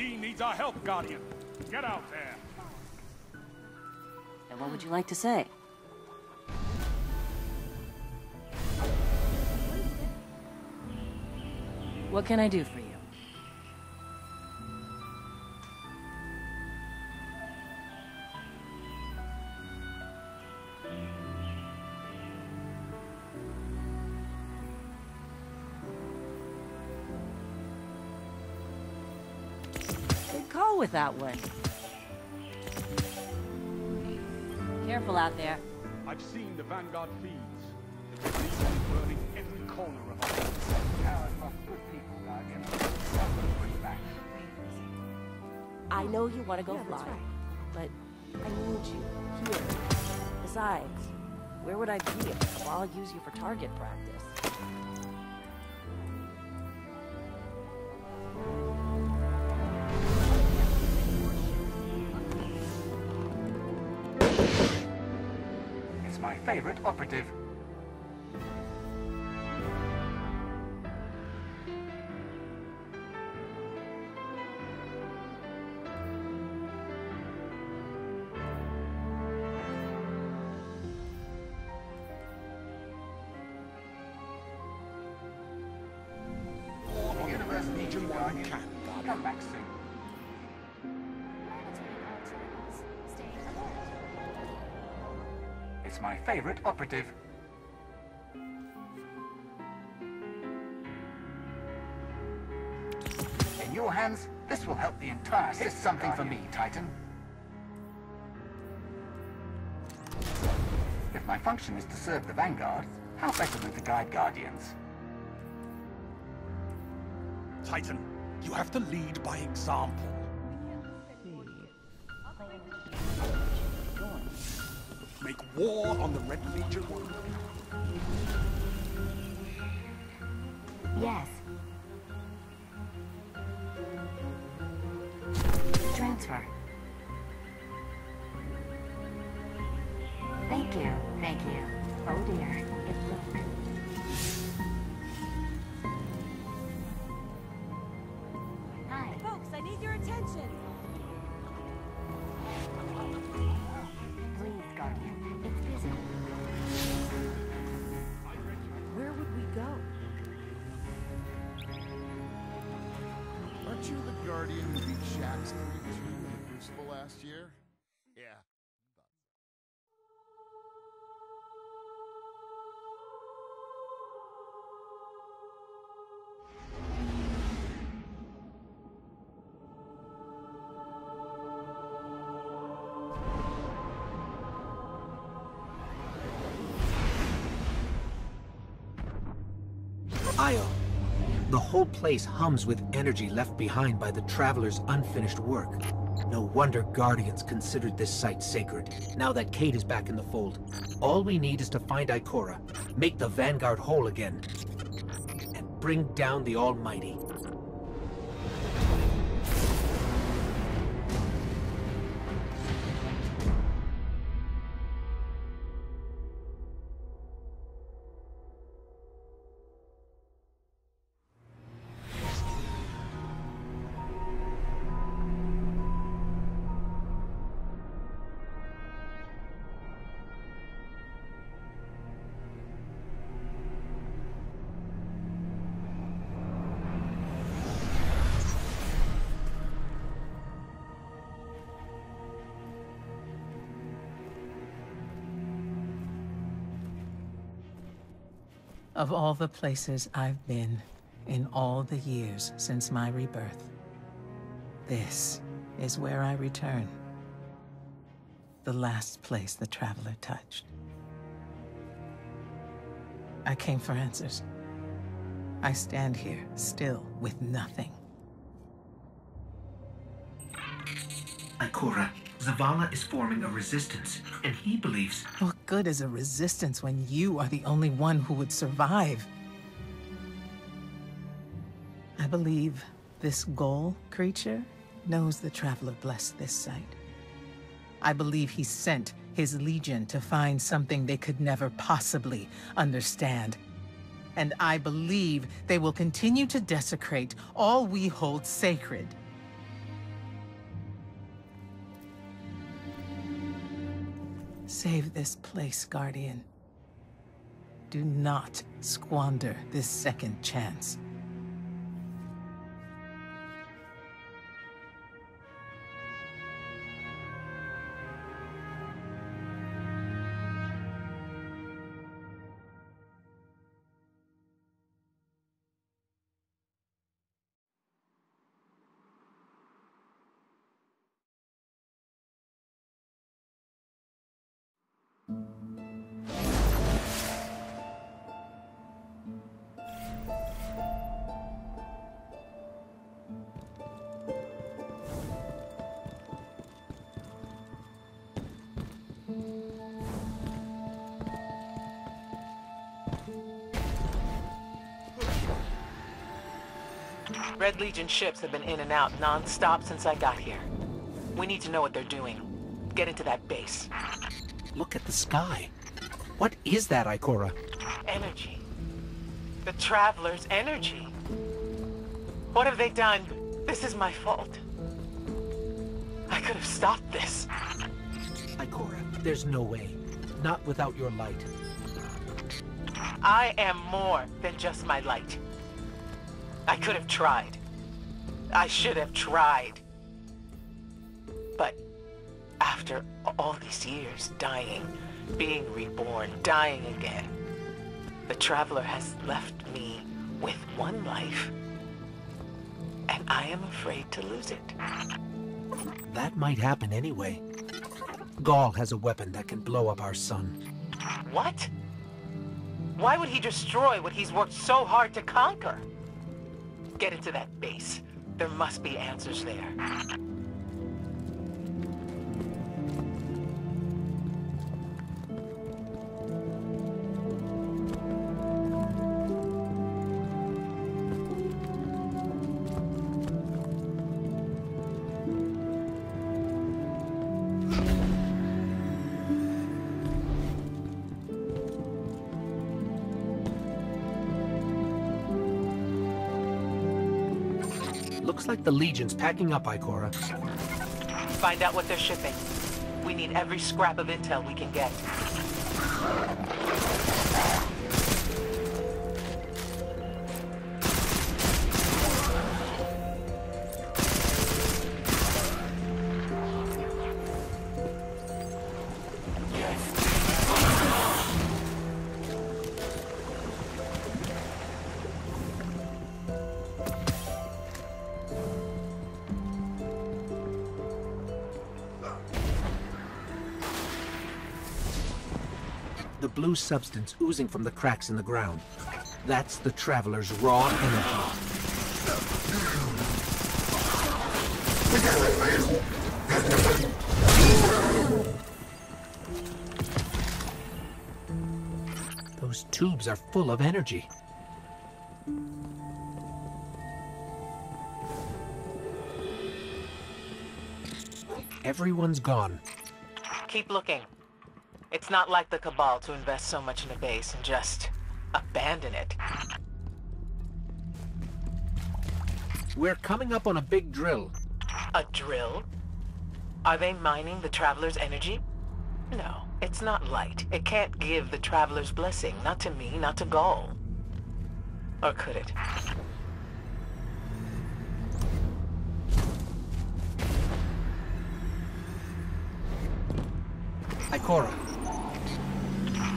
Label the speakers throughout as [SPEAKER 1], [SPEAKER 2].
[SPEAKER 1] team needs our help, Guardian. Get out there.
[SPEAKER 2] And what would you like to say? What can I do for you? Good call with that one. Careful out there.
[SPEAKER 1] I've seen the vanguard feeds. It's burning every corner of our
[SPEAKER 2] I know you want to go fly, but I need you here. Besides, where would I be if I'll use you for target practice?
[SPEAKER 3] It's my favorite operative.
[SPEAKER 1] Legion 1 can.
[SPEAKER 3] Come back soon. It's my favorite operative. In your hands, this will help the entire system. It's something for me, Titan. If my function is to serve the Vanguard, how better than to guide Guardians?
[SPEAKER 1] Titan, you have to lead by example. Make war on the Red Legion 1.
[SPEAKER 4] Yes. Transfer. Thank you, thank you. Oh dear, it broke. Hi.
[SPEAKER 5] Folks, I need your attention.
[SPEAKER 4] Please, Guardian. It's busy.
[SPEAKER 5] Where would we go?
[SPEAKER 6] Aren't you the Guardian who beat Shaxx 3-2 in the Crucible last year? Yeah.
[SPEAKER 7] The whole place hums with energy left behind by the Traveler's unfinished work. No wonder Guardians considered this site sacred, now that Kate is back in the fold. All we need is to find Ikora, make the Vanguard whole again, and bring down the Almighty.
[SPEAKER 8] Of all the places I've been in all the years since my rebirth, this is where I return. The last place the Traveler touched. I came for answers. I stand here, still, with nothing.
[SPEAKER 7] Ikora, Zavala is forming a resistance, and he believes...
[SPEAKER 8] What good is a resistance when you are the only one who would survive? I believe this Ghaul creature knows the Traveler blessed this site. I believe he sent his Legion to find something they could never possibly understand. And I believe they will continue to desecrate all we hold sacred. Save this place, Guardian. Do not squander this second chance. Red Legion ships have been in and out non-stop since I got here. We need to know what they're doing. Get into that base.
[SPEAKER 7] Look at the sky. What is that, Ikora?
[SPEAKER 8] Energy. The Traveler's energy. What have they done? This is my fault. I could have stopped this.
[SPEAKER 7] Ikora, there's no way. Not without your light.
[SPEAKER 8] I am more than just my light. I could have tried. I should have tried. But after all these years, dying, being reborn, dying again, the Traveler has left me with one life, and I am afraid to lose it.
[SPEAKER 7] That might happen anyway. Ghaul has a weapon that can blow up our sun.
[SPEAKER 8] What? Why would he destroy what he's worked so hard to conquer? Get into that base. There must be answers there.
[SPEAKER 7] Looks like the Legion's packing up, Ikora.
[SPEAKER 8] Find out what they're shipping. We need every scrap of intel we can get.
[SPEAKER 7] The blue substance oozing from the cracks in the ground. That's the Traveler's raw energy. Those tubes are full of energy. Everyone's gone.
[SPEAKER 8] Keep looking. It's not like the Cabal to invest so much in a base and just abandon it.
[SPEAKER 7] We're coming up on a big drill.
[SPEAKER 8] A drill? Are they mining the Traveler's energy? No, it's not light. It can't give the Traveler's blessing. Not to me, not to Ghaul. Or could it?
[SPEAKER 7] Ikora.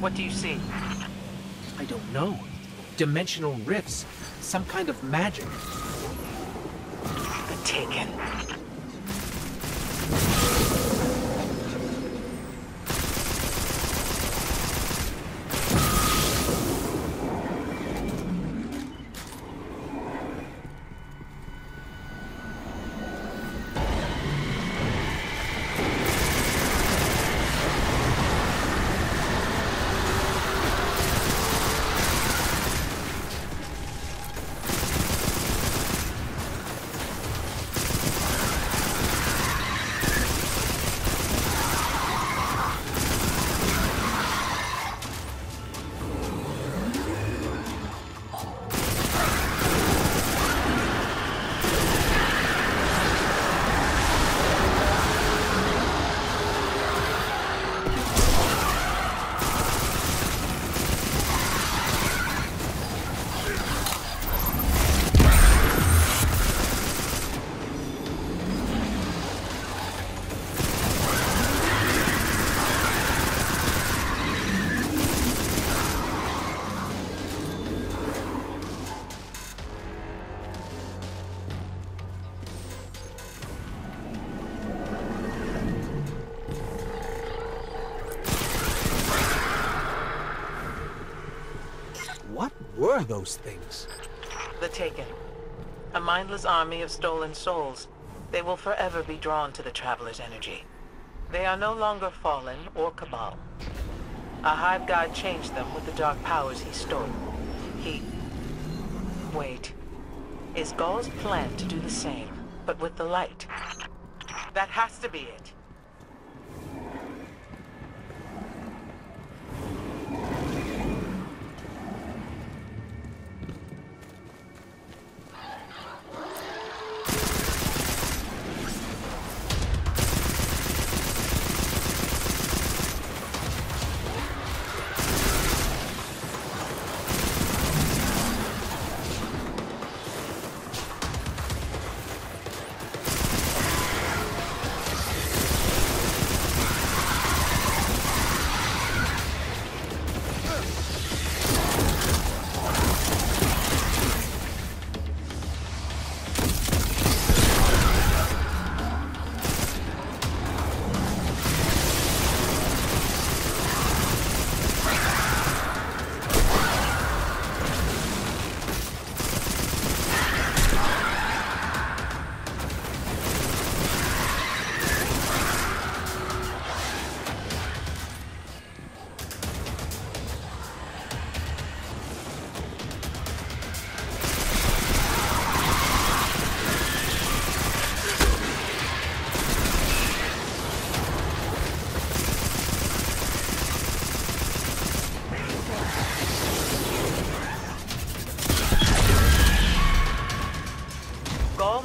[SPEAKER 8] What do you see?
[SPEAKER 7] I don't know. Dimensional rifts. Some kind of magic.
[SPEAKER 8] The Taken.
[SPEAKER 7] were those things?
[SPEAKER 8] The Taken. A mindless army of stolen souls. They will forever be drawn to the Traveler's energy. They are no longer Fallen or Cabal. A Hive God changed them with the dark powers he stole. Wait. Is Ghaul's plan to do the same, but with the light? That has to be it.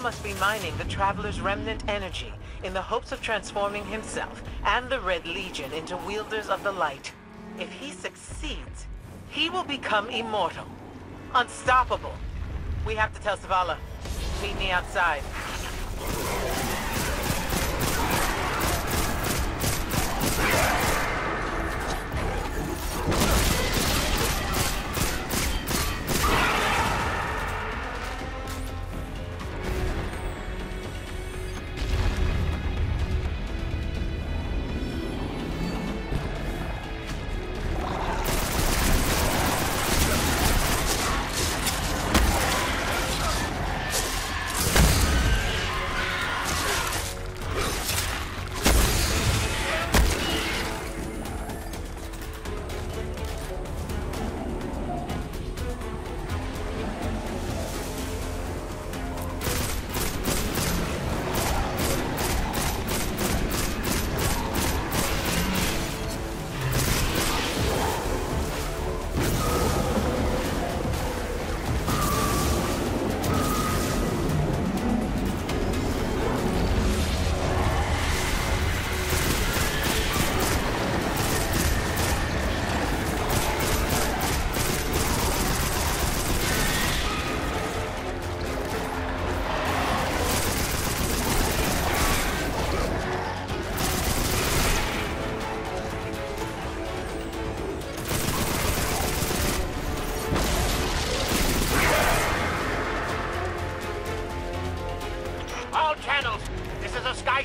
[SPEAKER 8] Must be mining the Traveler's remnant energy in the hopes of transforming himself and the Red Legion into wielders of the light. If he succeeds, he will become immortal, unstoppable. We have to tell Zavala. Meet me outside.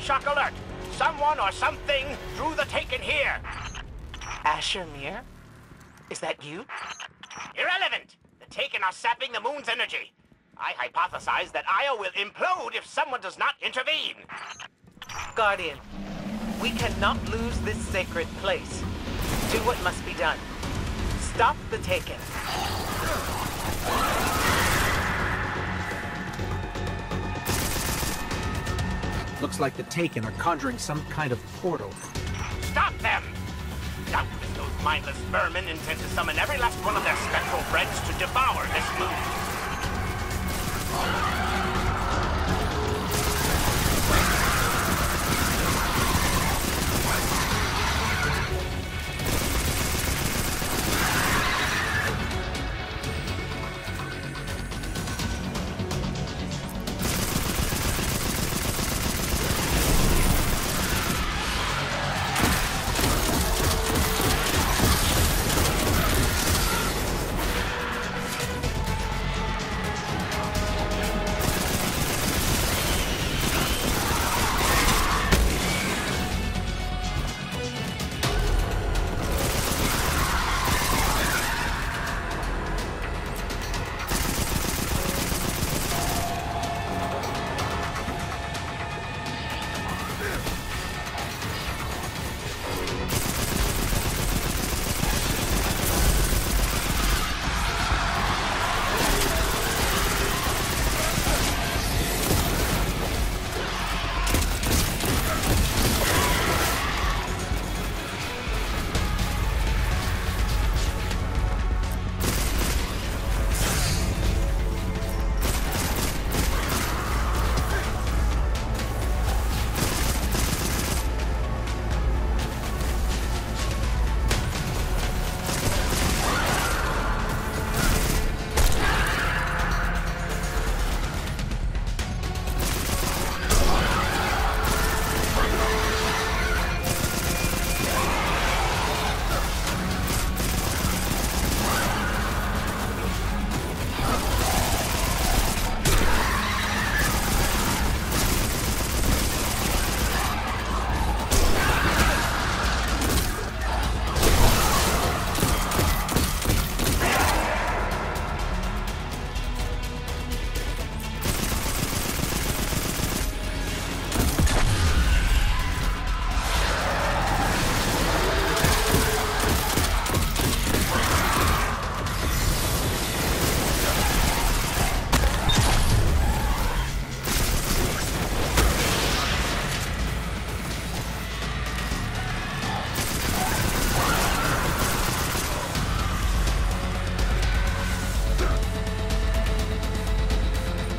[SPEAKER 9] Shock alert! Someone or something drew the Taken here!
[SPEAKER 8] Asher Mir? Is that you?
[SPEAKER 9] Irrelevant! The Taken are sapping the moon's energy. I hypothesize that Io will implode if someone does not intervene.
[SPEAKER 8] Guardian, we cannot lose this sacred place. Do what must be done. Stop the Taken.
[SPEAKER 7] Looks like the Taken are conjuring some kind of portal.
[SPEAKER 9] Stop them! Doubtless those mindless vermin intend to summon every last one of their spectral friends to devour this moon.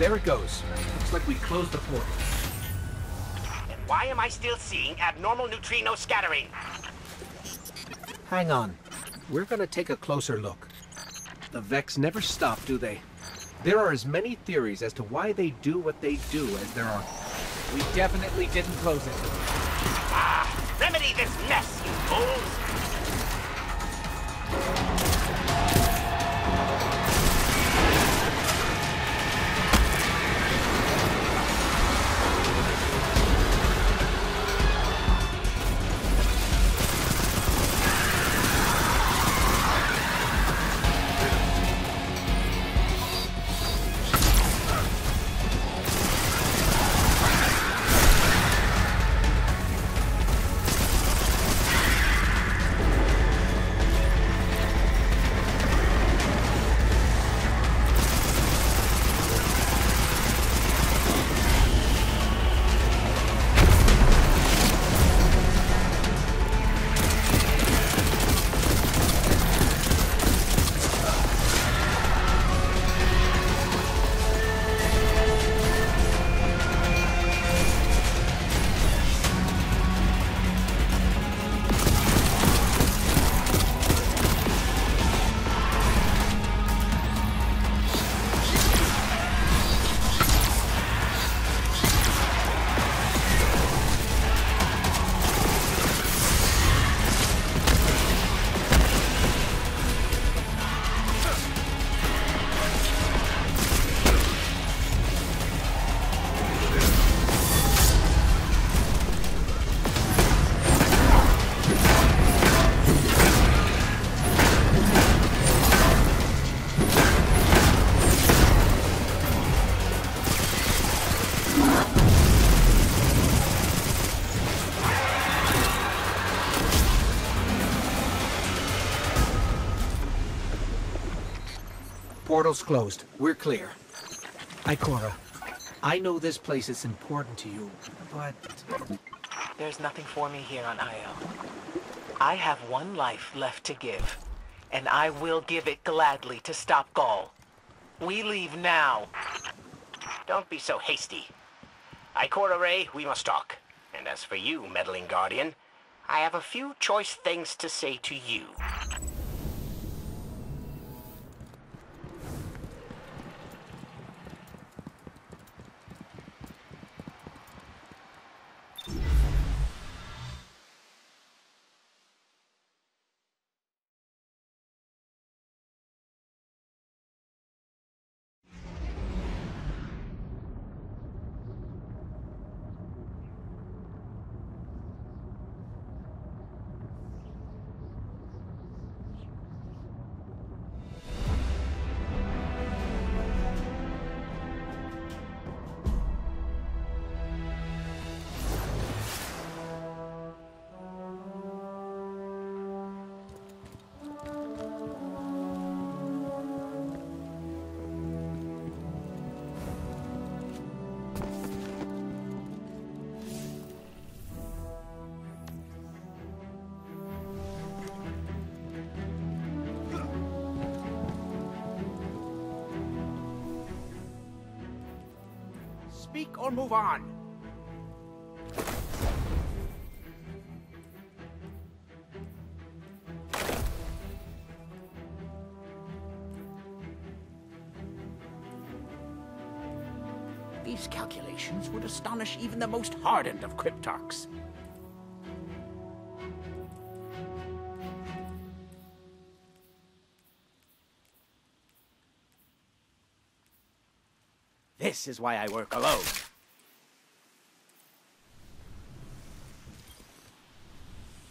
[SPEAKER 7] There it goes. Looks like we closed the portal.
[SPEAKER 9] And why am I still seeing abnormal neutrino scattering?
[SPEAKER 7] Hang on. We're gonna take a closer look. The Vex never stop, do they? There are as many theories as to why they do what they do as there are.
[SPEAKER 10] We definitely didn't close it.
[SPEAKER 9] Ah, remedy this mess, you fools!
[SPEAKER 7] Portal's closed. We're clear. Ikora, I know this place is important to you, but...
[SPEAKER 8] There's nothing for me here on Io. I have one life left to give, and I will give it gladly to stop Ghaul. We leave now.
[SPEAKER 9] Don't be so hasty. Ikora Ray, we must talk. And as for you, meddling Guardian, I have a few choice things to say to you.
[SPEAKER 1] Speak or move on. These calculations would astonish even the most hardened of cryptarchs. This is why I work alone.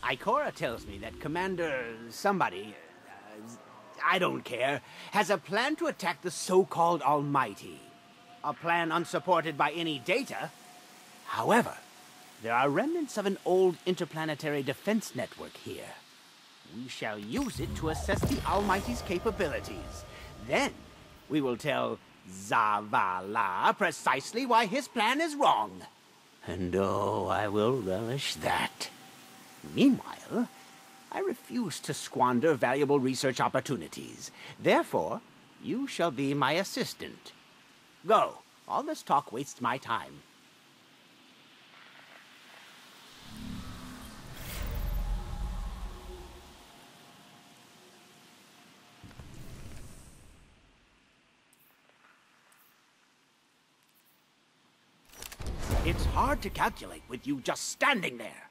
[SPEAKER 1] Ikora tells me that Commander somebody, I don't care, has a plan to attack the so-called Almighty. A plan unsupported by any data. However, there are remnants of an old interplanetary defense network here. We shall use it to assess the Almighty's capabilities. Then, we will tell Zavala precisely why his plan is wrong. And oh, I will relish that. Meanwhile, I refuse to squander valuable research opportunities. Therefore, you shall be my assistant. Go, All this talk wastes my time. It's hard to calculate with you just standing there.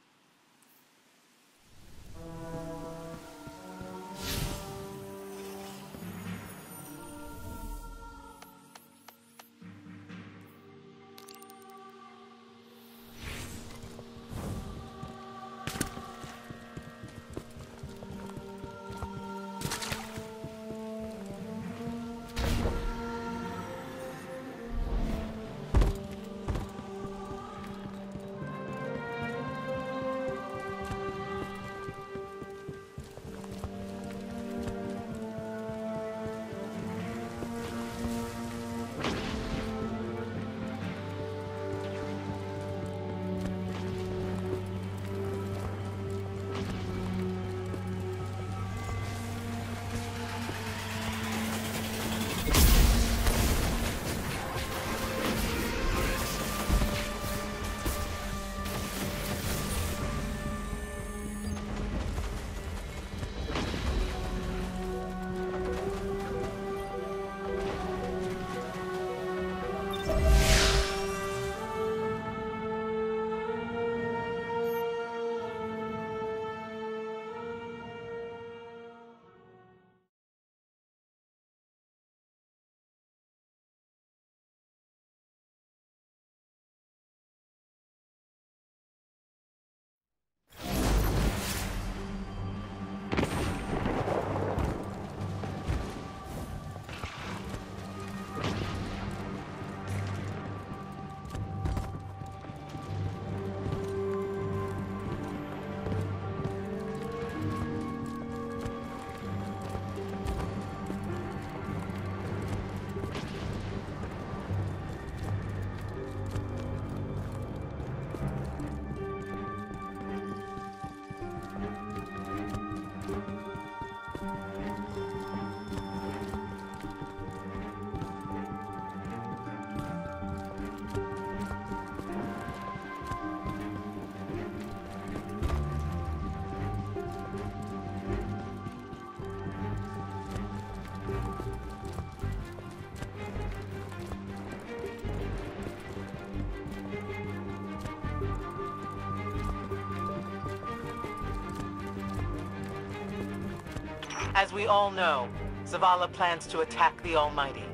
[SPEAKER 11] As we all know, Zavala plans to attack the Almighty.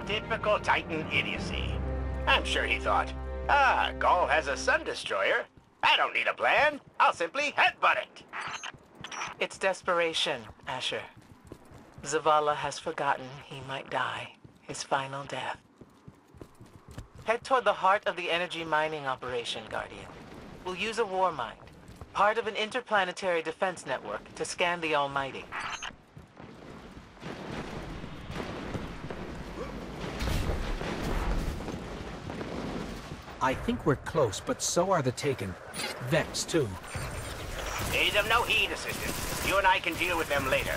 [SPEAKER 9] Typical Titan idiocy. I'm sure he thought, Ghaul has a sun destroyer. I don't need a plan. I'll simply headbutt it.
[SPEAKER 11] It's desperation, Asher. Zavala has forgotten he might die, his final death. Head toward the heart of the energy mining operation, Guardian. We'll use a war mind, part of an interplanetary defense network, to scan the Almighty.
[SPEAKER 7] I think we're close, but so are the Taken. Vex, too.
[SPEAKER 9] Pay them no heed, Assistant. You and I can deal with them later.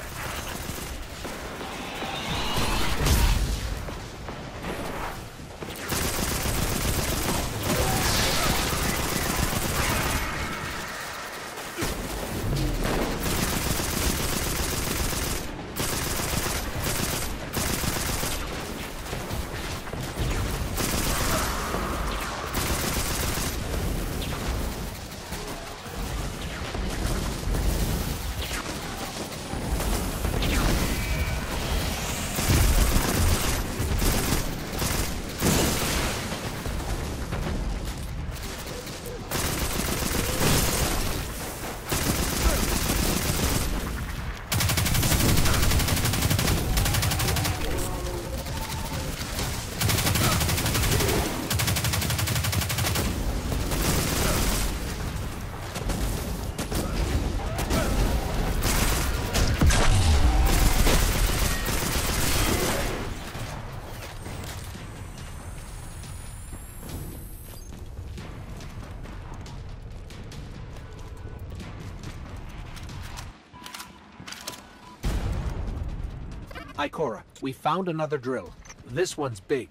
[SPEAKER 7] Ikora, we found another drill. This one's big.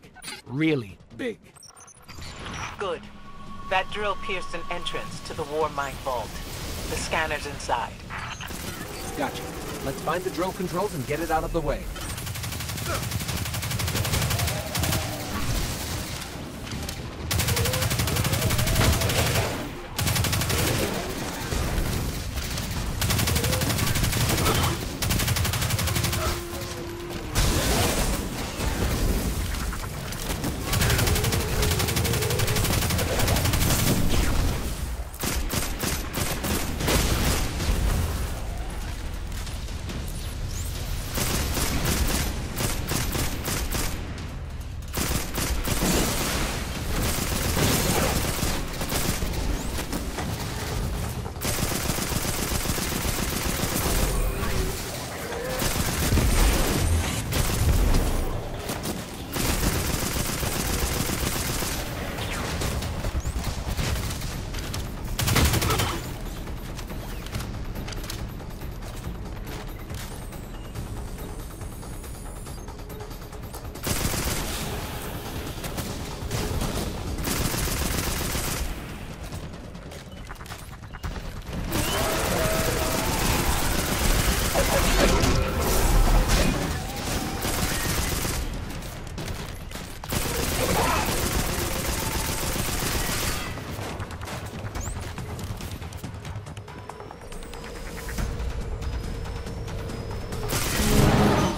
[SPEAKER 7] Really big.
[SPEAKER 11] Good. That drill pierced an entrance to the war mine vault. The scanner's inside.
[SPEAKER 10] Gotcha. Let's find the drill controls and get it out of the way.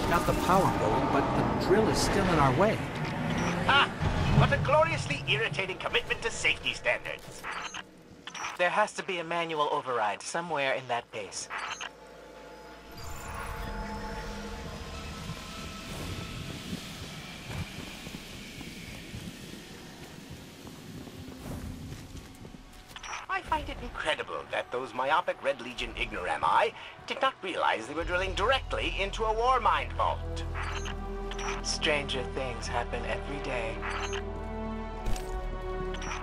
[SPEAKER 7] Got the power going, but the drill is still in our way.
[SPEAKER 9] Ha! What a gloriously irritating commitment to safety standards.
[SPEAKER 11] There has to be a manual override somewhere in that base.
[SPEAKER 9] I find it incredible that those myopic Red Legion ignorami did not realize they were drilling directly into a war mine vault.
[SPEAKER 11] Stranger things happen every day.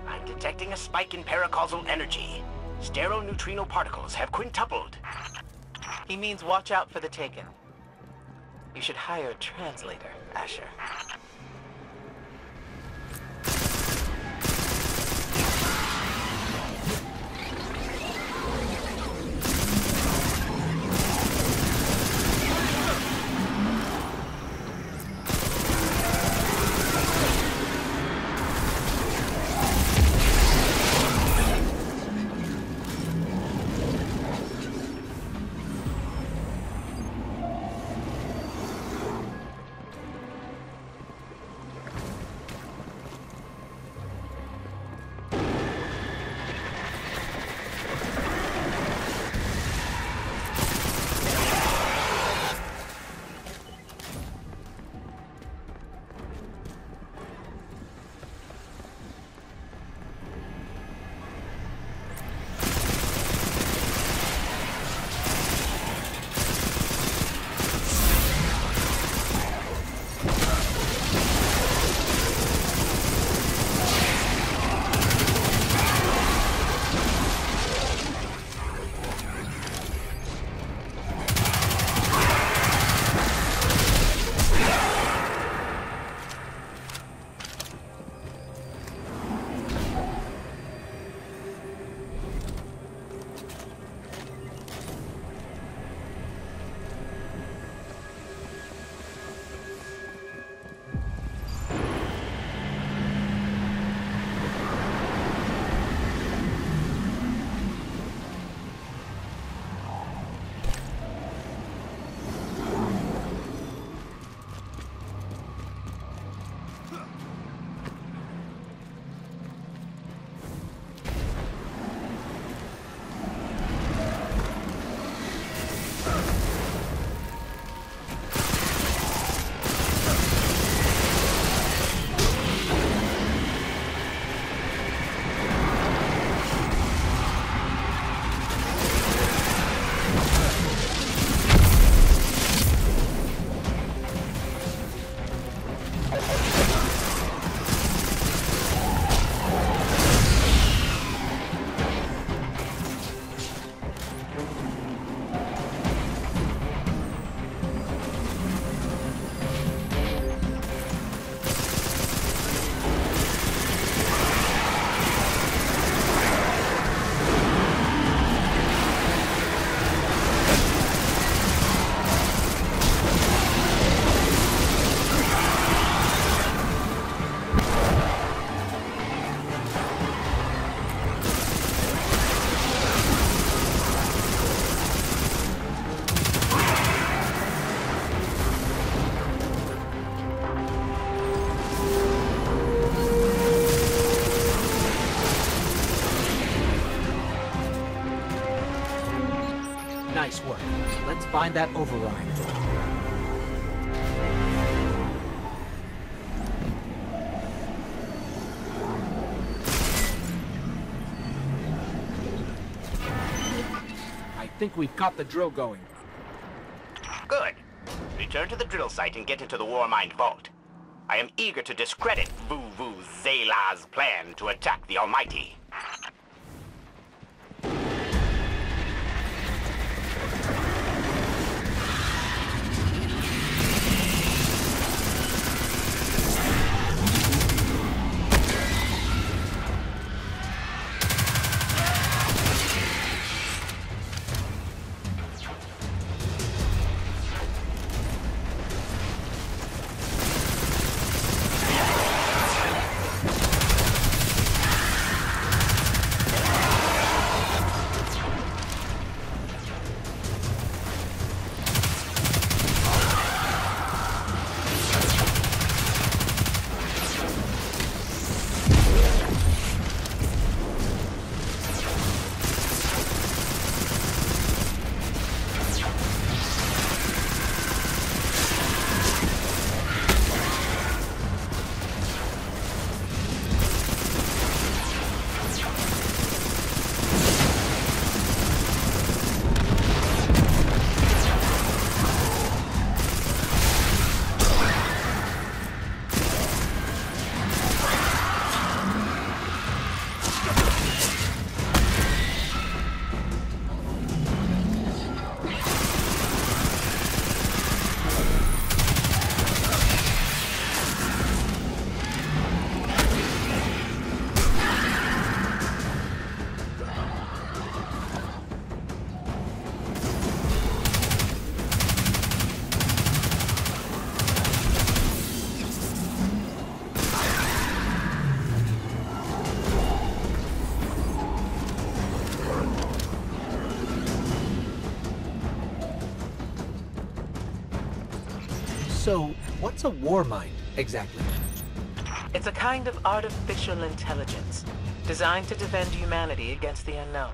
[SPEAKER 9] I'm detecting a spike in paracausal energy. Stereoneutrino particles have quintupled.
[SPEAKER 11] He means watch out for the Taken. You should hire a translator, Asher.
[SPEAKER 7] Nice work. Let's find that override.
[SPEAKER 10] I think we've got the drill going.
[SPEAKER 9] Good. Return to the drill site and get into the Warmind vault. I am eager to discredit Vuvu Zayla's plan to attack the Almighty.
[SPEAKER 7] So, what's a war mind, exactly?
[SPEAKER 11] It's a kind of artificial intelligence designed to defend humanity against the unknown.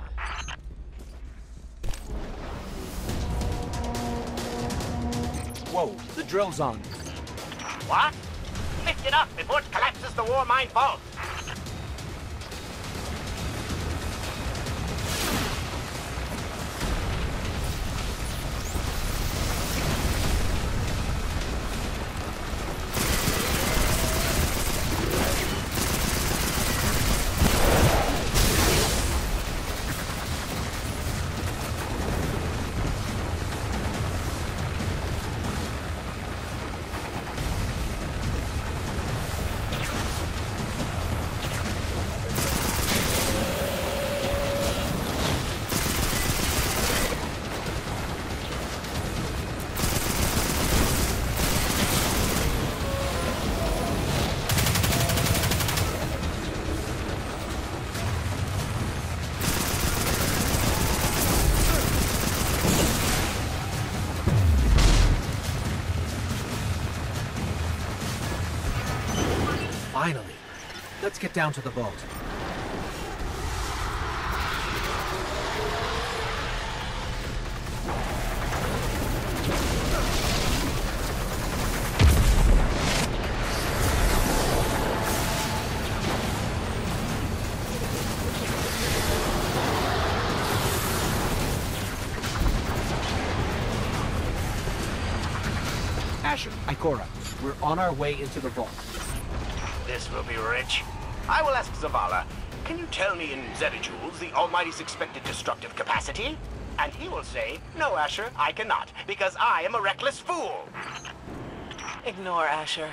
[SPEAKER 10] Whoa, the drill's on.
[SPEAKER 9] What? Lift it up before it collapses the Warmind vault.
[SPEAKER 7] Finally. Let's get down to the vault.
[SPEAKER 10] Asher, Ikora, we're on our way into the vault.
[SPEAKER 9] This will be rich. I will ask Zavala, can you tell me in zetajoules the Almighty's expected destructive capacity? And he will say, no, Asher, I cannot, because I am a reckless fool.
[SPEAKER 11] Ignore Asher.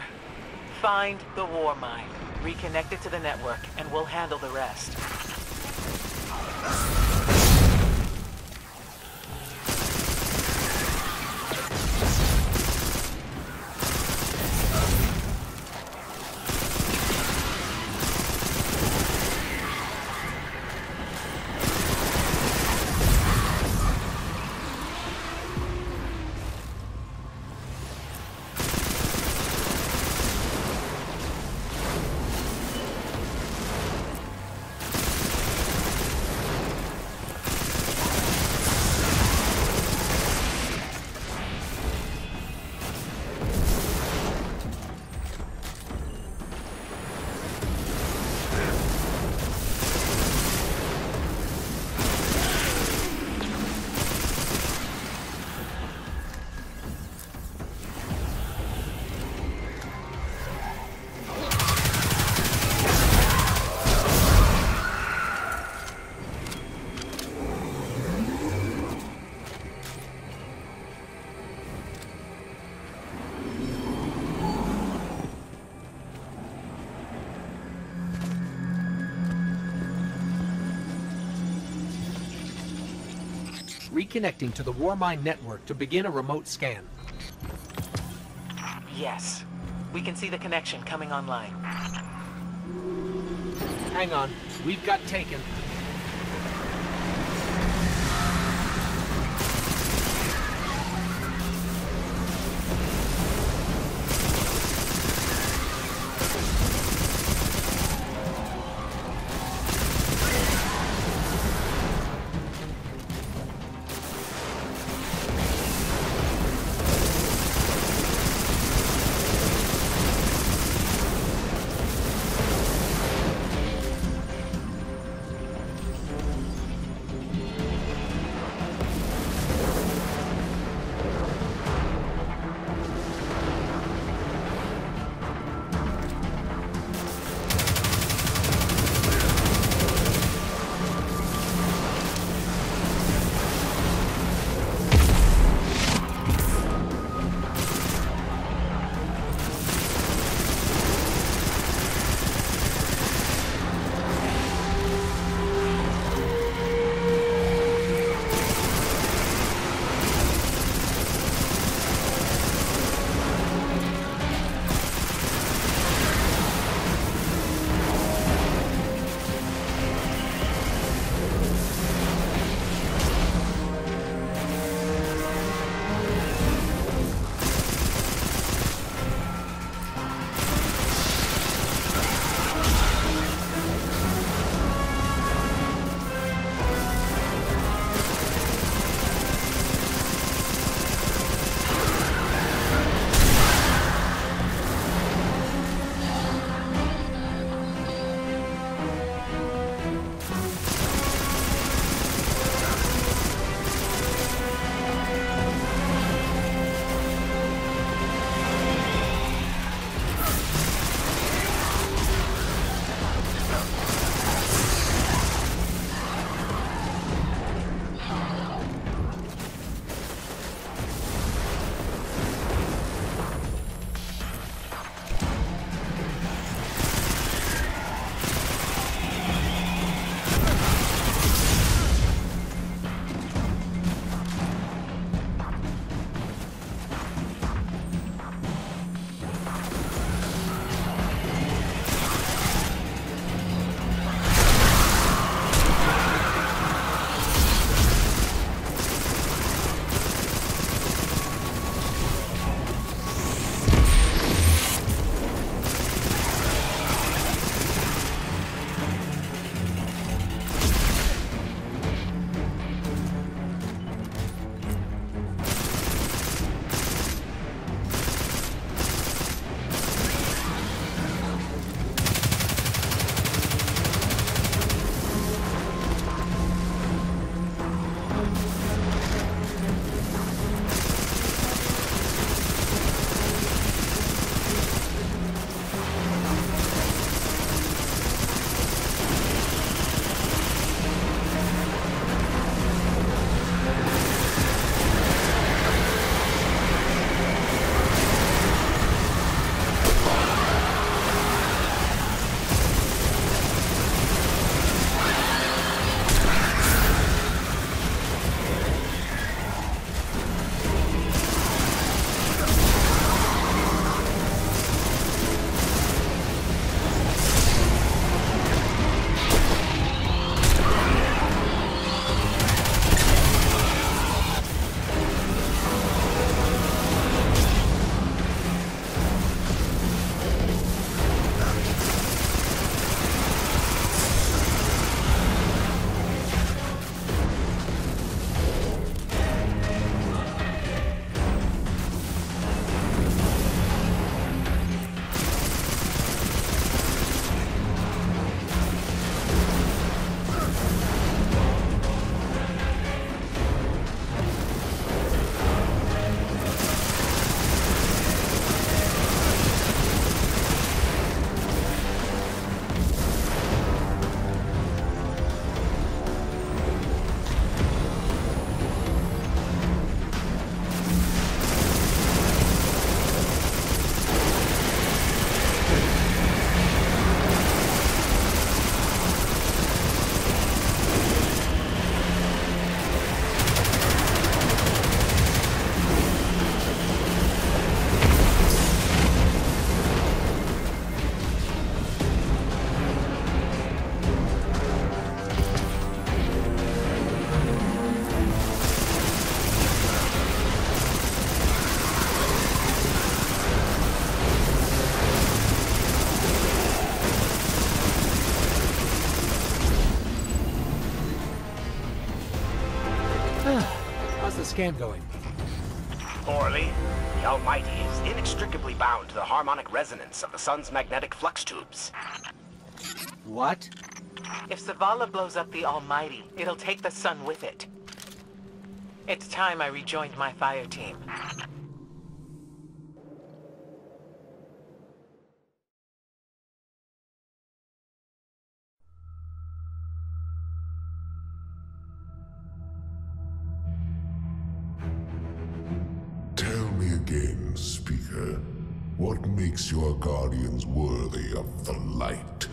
[SPEAKER 11] Find the Warmind, reconnect it to the network, and we'll handle the rest.
[SPEAKER 7] reconnecting to the Warmind network to begin a remote scan.
[SPEAKER 11] Yes. We can see the connection coming online.
[SPEAKER 7] Hang on. We've got taken. scan going?
[SPEAKER 9] Poorly. The Almighty is inextricably bound to the harmonic resonance of the sun's magnetic flux tubes.
[SPEAKER 7] What?
[SPEAKER 11] If Zavala blows up the Almighty, it'll take the sun with it. It's time I rejoined my fire team.
[SPEAKER 12] Tell me again, Speaker. What makes your guardians worthy of the light?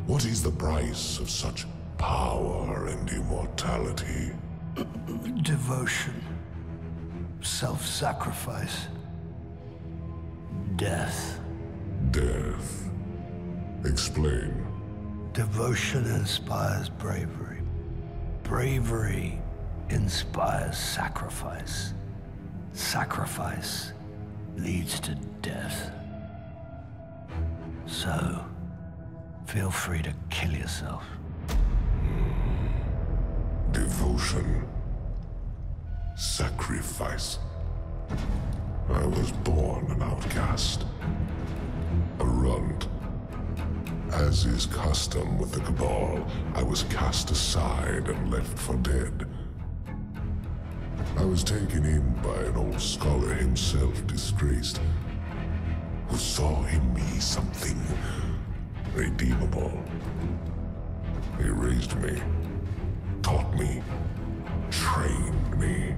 [SPEAKER 12] What is the price of such power and immortality?
[SPEAKER 13] Devotion. Self-sacrifice. Death.
[SPEAKER 12] Death. Explain.
[SPEAKER 13] Devotion inspires bravery. Bravery inspires sacrifice. Sacrifice leads to death. So, feel free to kill yourself.
[SPEAKER 12] Devotion. Sacrifice. I was born an outcast. A runt. As is custom with the Cabal, I was cast aside and left for dead. I was taken in by an old scholar himself, disgraced, who saw in me something redeemable. He raised me, taught me, trained me,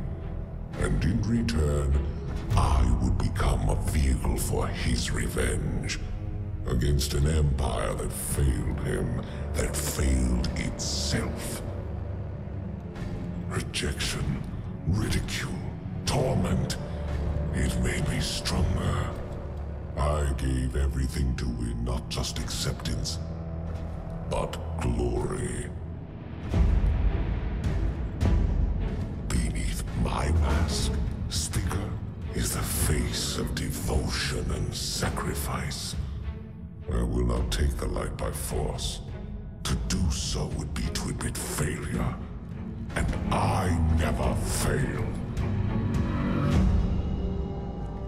[SPEAKER 12] and in return, I would become a vehicle for his revenge against an empire that failed him, that failed itself. Rejection, ridicule, torment. It made me stronger. I gave everything to win not just acceptance, but glory. Beneath my mask, Speaker, is the face of devotion and sacrifice. I will not take the light by force. To do so would be to admit failure. And I never fail.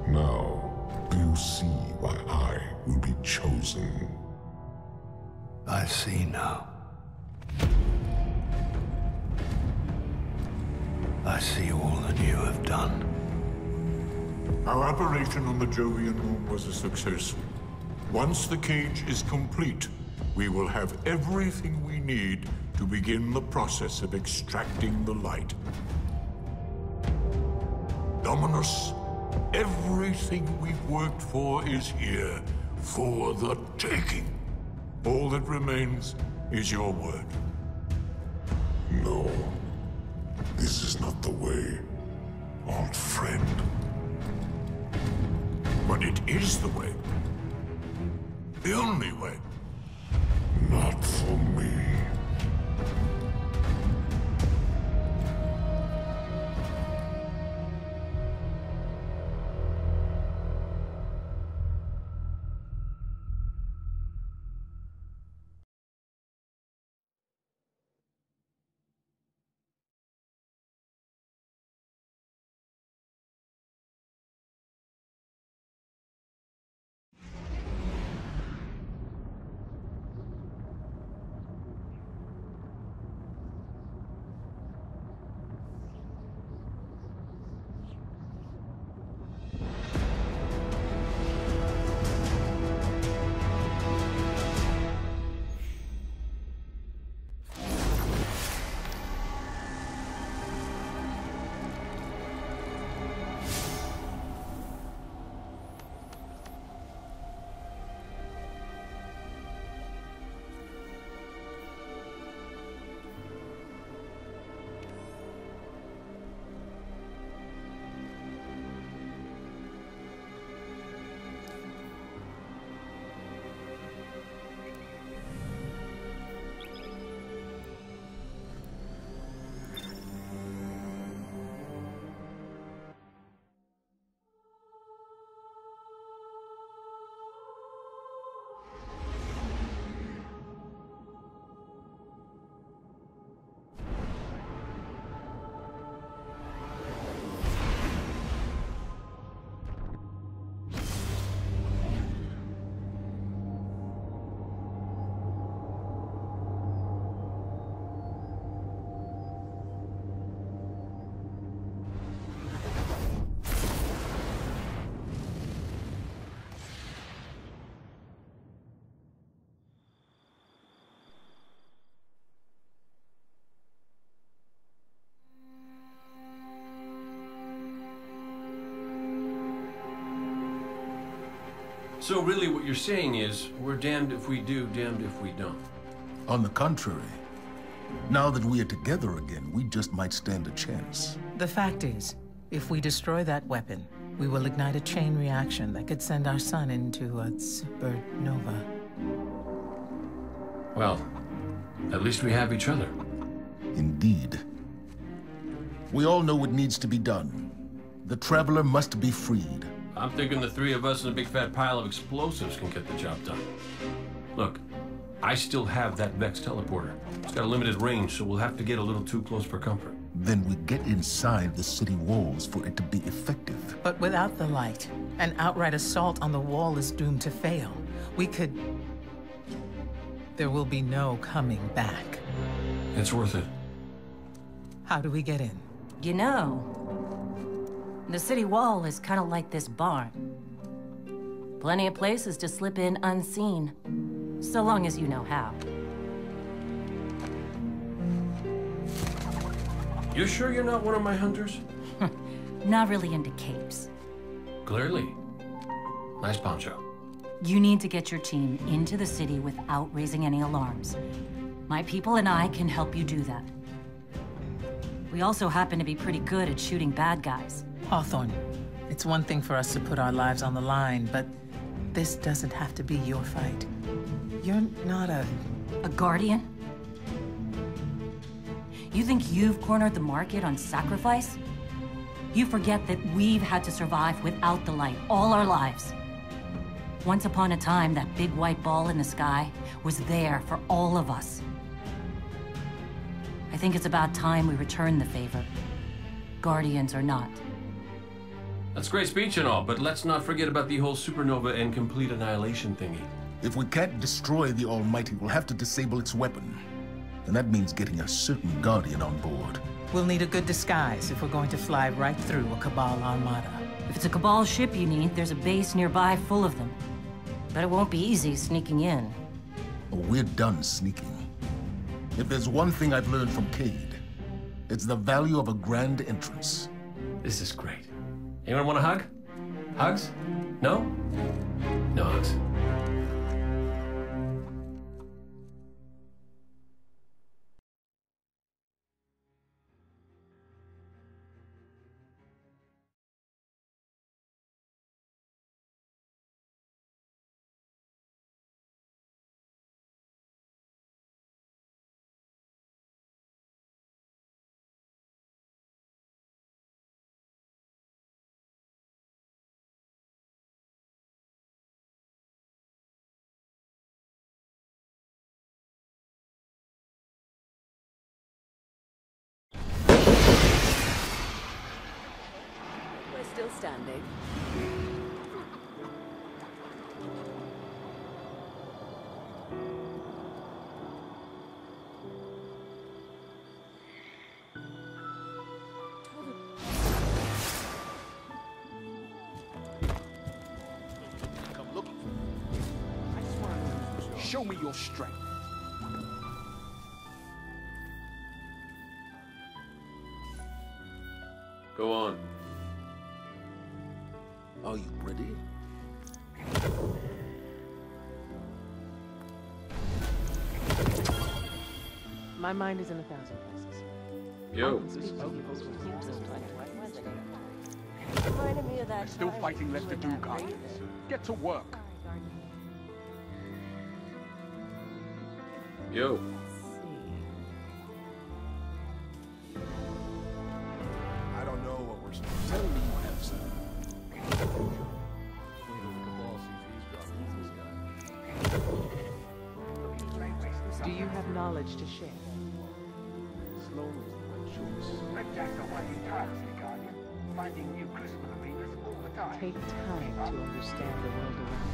[SPEAKER 12] Now, do you see why I will be chosen?
[SPEAKER 13] I see now. I see all that you have done.
[SPEAKER 14] Our operation on the Jovian moon was a success. Once the cage is complete, we will have everything we need to begin the process of extracting the light. Dominus, everything we've worked for is here, for the taking. All that remains is your word.
[SPEAKER 12] No. This is not the way, old friend.
[SPEAKER 14] But it is the way. The only way.
[SPEAKER 12] Not for me.
[SPEAKER 15] So really what you're saying is, we're damned if we do, damned if we don't.
[SPEAKER 16] On the contrary, now that we are together again, we just might stand a chance.
[SPEAKER 8] The fact is, if we destroy that weapon, we will ignite a chain reaction that could send our sun into a supernova.
[SPEAKER 15] Well, at least we have each other.
[SPEAKER 16] Indeed. We all know what needs to be done. The Traveler must be freed.
[SPEAKER 15] I'm thinking the three of us and a big fat pile of explosives can get the job done. Look, I still have that Vex teleporter. It's got a limited range, so we'll have to get a little too close for comfort.
[SPEAKER 16] Then we get inside the city walls for it to be effective.
[SPEAKER 8] But without the light, an outright assault on the wall is doomed to fail. We could... There will be no coming back.
[SPEAKER 15] It's worth it.
[SPEAKER 8] How do we get in?
[SPEAKER 17] You know, the city wall is kind of like this barn. Plenty of places to slip in unseen, so long as you know how.
[SPEAKER 15] You sure you're not one of my hunters?
[SPEAKER 17] Not really into capes.
[SPEAKER 15] Clearly. Nice poncho.
[SPEAKER 17] You need to get your team into the city without raising any alarms. My people and I can help you do that. We also happen to be pretty good at shooting bad guys.
[SPEAKER 8] Hawthorne, it's one thing for us to put our lives on the line, but this doesn't have to be your fight. You're not a
[SPEAKER 17] guardian? You think you've cornered the market on sacrifice? You forget that we've had to survive without the light all our lives. Once upon a time, that big white ball in the sky was there for all of us. I think it's about time we return the favor. Guardians or not.
[SPEAKER 15] That's great speech and all, but let's not forget about the whole supernova and complete annihilation thingy.
[SPEAKER 16] If we can't destroy the Almighty, we'll have to disable its weapon. And that means getting a certain Guardian on board.
[SPEAKER 8] We'll need a good disguise if we're going to fly right through a Cabal armada.
[SPEAKER 17] If it's a Cabal ship you need, there's a base nearby full of them. But it won't be easy sneaking in.
[SPEAKER 16] Oh, we're done sneaking. If there's one thing I've learned from Cade, it's the value of a grand entrance.
[SPEAKER 15] This is great. Anyone want a hug? Hugs? No? No hugs.
[SPEAKER 2] Still standing.
[SPEAKER 6] Come looking for me. I just want to show me your strength.
[SPEAKER 15] Go on.
[SPEAKER 16] Are you ready?
[SPEAKER 2] My mind is in 1,000 places.
[SPEAKER 15] Yo.
[SPEAKER 2] Reminded me of that.
[SPEAKER 6] Still fighting left to do, Guardians. Get to work.
[SPEAKER 15] Yo.
[SPEAKER 6] I don't know what we're supposed to tell me you have some.
[SPEAKER 2] Do you have knowledge to share?
[SPEAKER 3] Finding new crucible arenas all the time.
[SPEAKER 2] Take time to understand the world around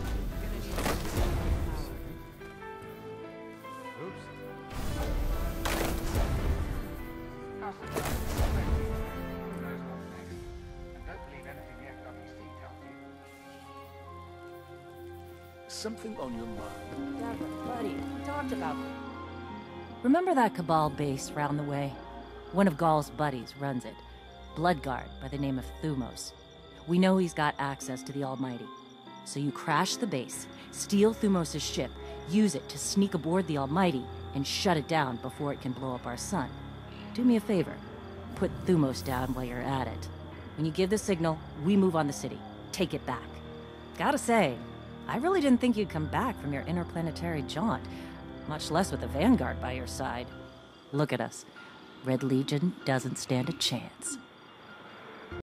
[SPEAKER 16] Something on your mind?
[SPEAKER 17] Deborah, buddy, we talked about it. Remember that Cabal base round the way? One of Ghaul's buddies runs it. Bloodguard by the name of Thumos. We know he's got access to the Almighty. So you crash the base, steal Thumos' ship, use it to sneak aboard the Almighty, and shut it down before it can blow up our sun. Do me a favor. Put Thumos down while you're at it. When you give the signal, we move on the city. Take it back. Gotta say, I really didn't think you'd come back from your interplanetary jaunt, much less with the Vanguard by your side. Look at us. Red Legion doesn't stand a chance.